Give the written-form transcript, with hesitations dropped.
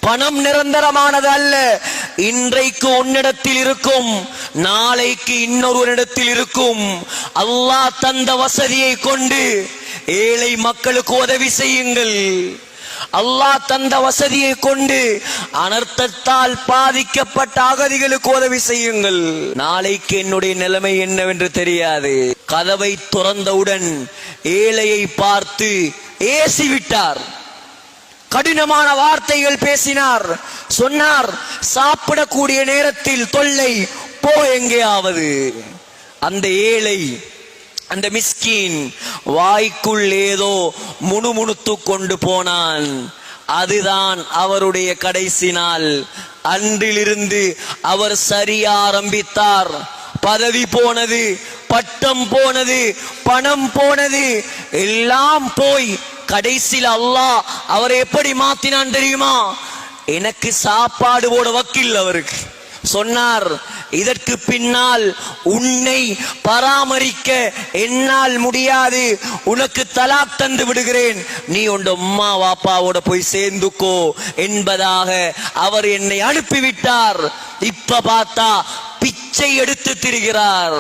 பணம் நிரந்தரமானது அல்ல. இன்றைக்கு உன்னிடத்தில் இருக்கும், நாளைக்கு இன்னொருவரிடத்தில் இருக்கும். அல்லாஹ் தந்த வசதியை கொண்டு ஏழை மக்களுக்கு உதவி செய்யுங்கள். அல்லாஹ் தந்த வசதியை கொண்டு அனர்த்தத்தால் பாதிக்கப்பட்ட அகதிகளுக்கு உதவி செய்யுங்கள். நாளைக்கு என்னுடைய நிலைமை என்னவென்று தெரியாது. கதவை துறந்தவுடன் ஏழையை பார்த்து ஏசிவிட்டார். கடினமான வார்த்தைகள் பேசினார். சொன்னார், சாப்பிடக்கூடிய நேரத்தில் தொல்லை, போ எங்கேயாவது. அந்த ஏழை, அந்த மிஸ்கீன் வாய்க்குள் ஏதோ முணுமுணுத்து கொண்டு போனான். அதுதான் அவருடைய கடைசி நாள். அன்றிலிருந்து அவர் சரிய ஆரம்பித்தார். பதவி போனது, பட்டம் போனது, பணம் போனது, எல்லாம் போய் கடைசியில் அல்லாஹ் அவரை எப்படி மாத்தினான் தெரியுமா? எனக்கு சாப்பாடு போட வக்கில் அவருக்கு சொன்னார், இதற்கு பின்னால் உன்னை பராமரிக்க என்னால் முடியாது, உனக்கு தலாக் தந்து விடுகிறேன், நீ உன் அம்மா வாப்பாவோட போய் சேர்ந்துக்கோ என்பதாக அவர் என்னை அனுப்பிவிட்டார். இப்ப பார்த்தா பிச்சை எடுத்து திரிகிறார்.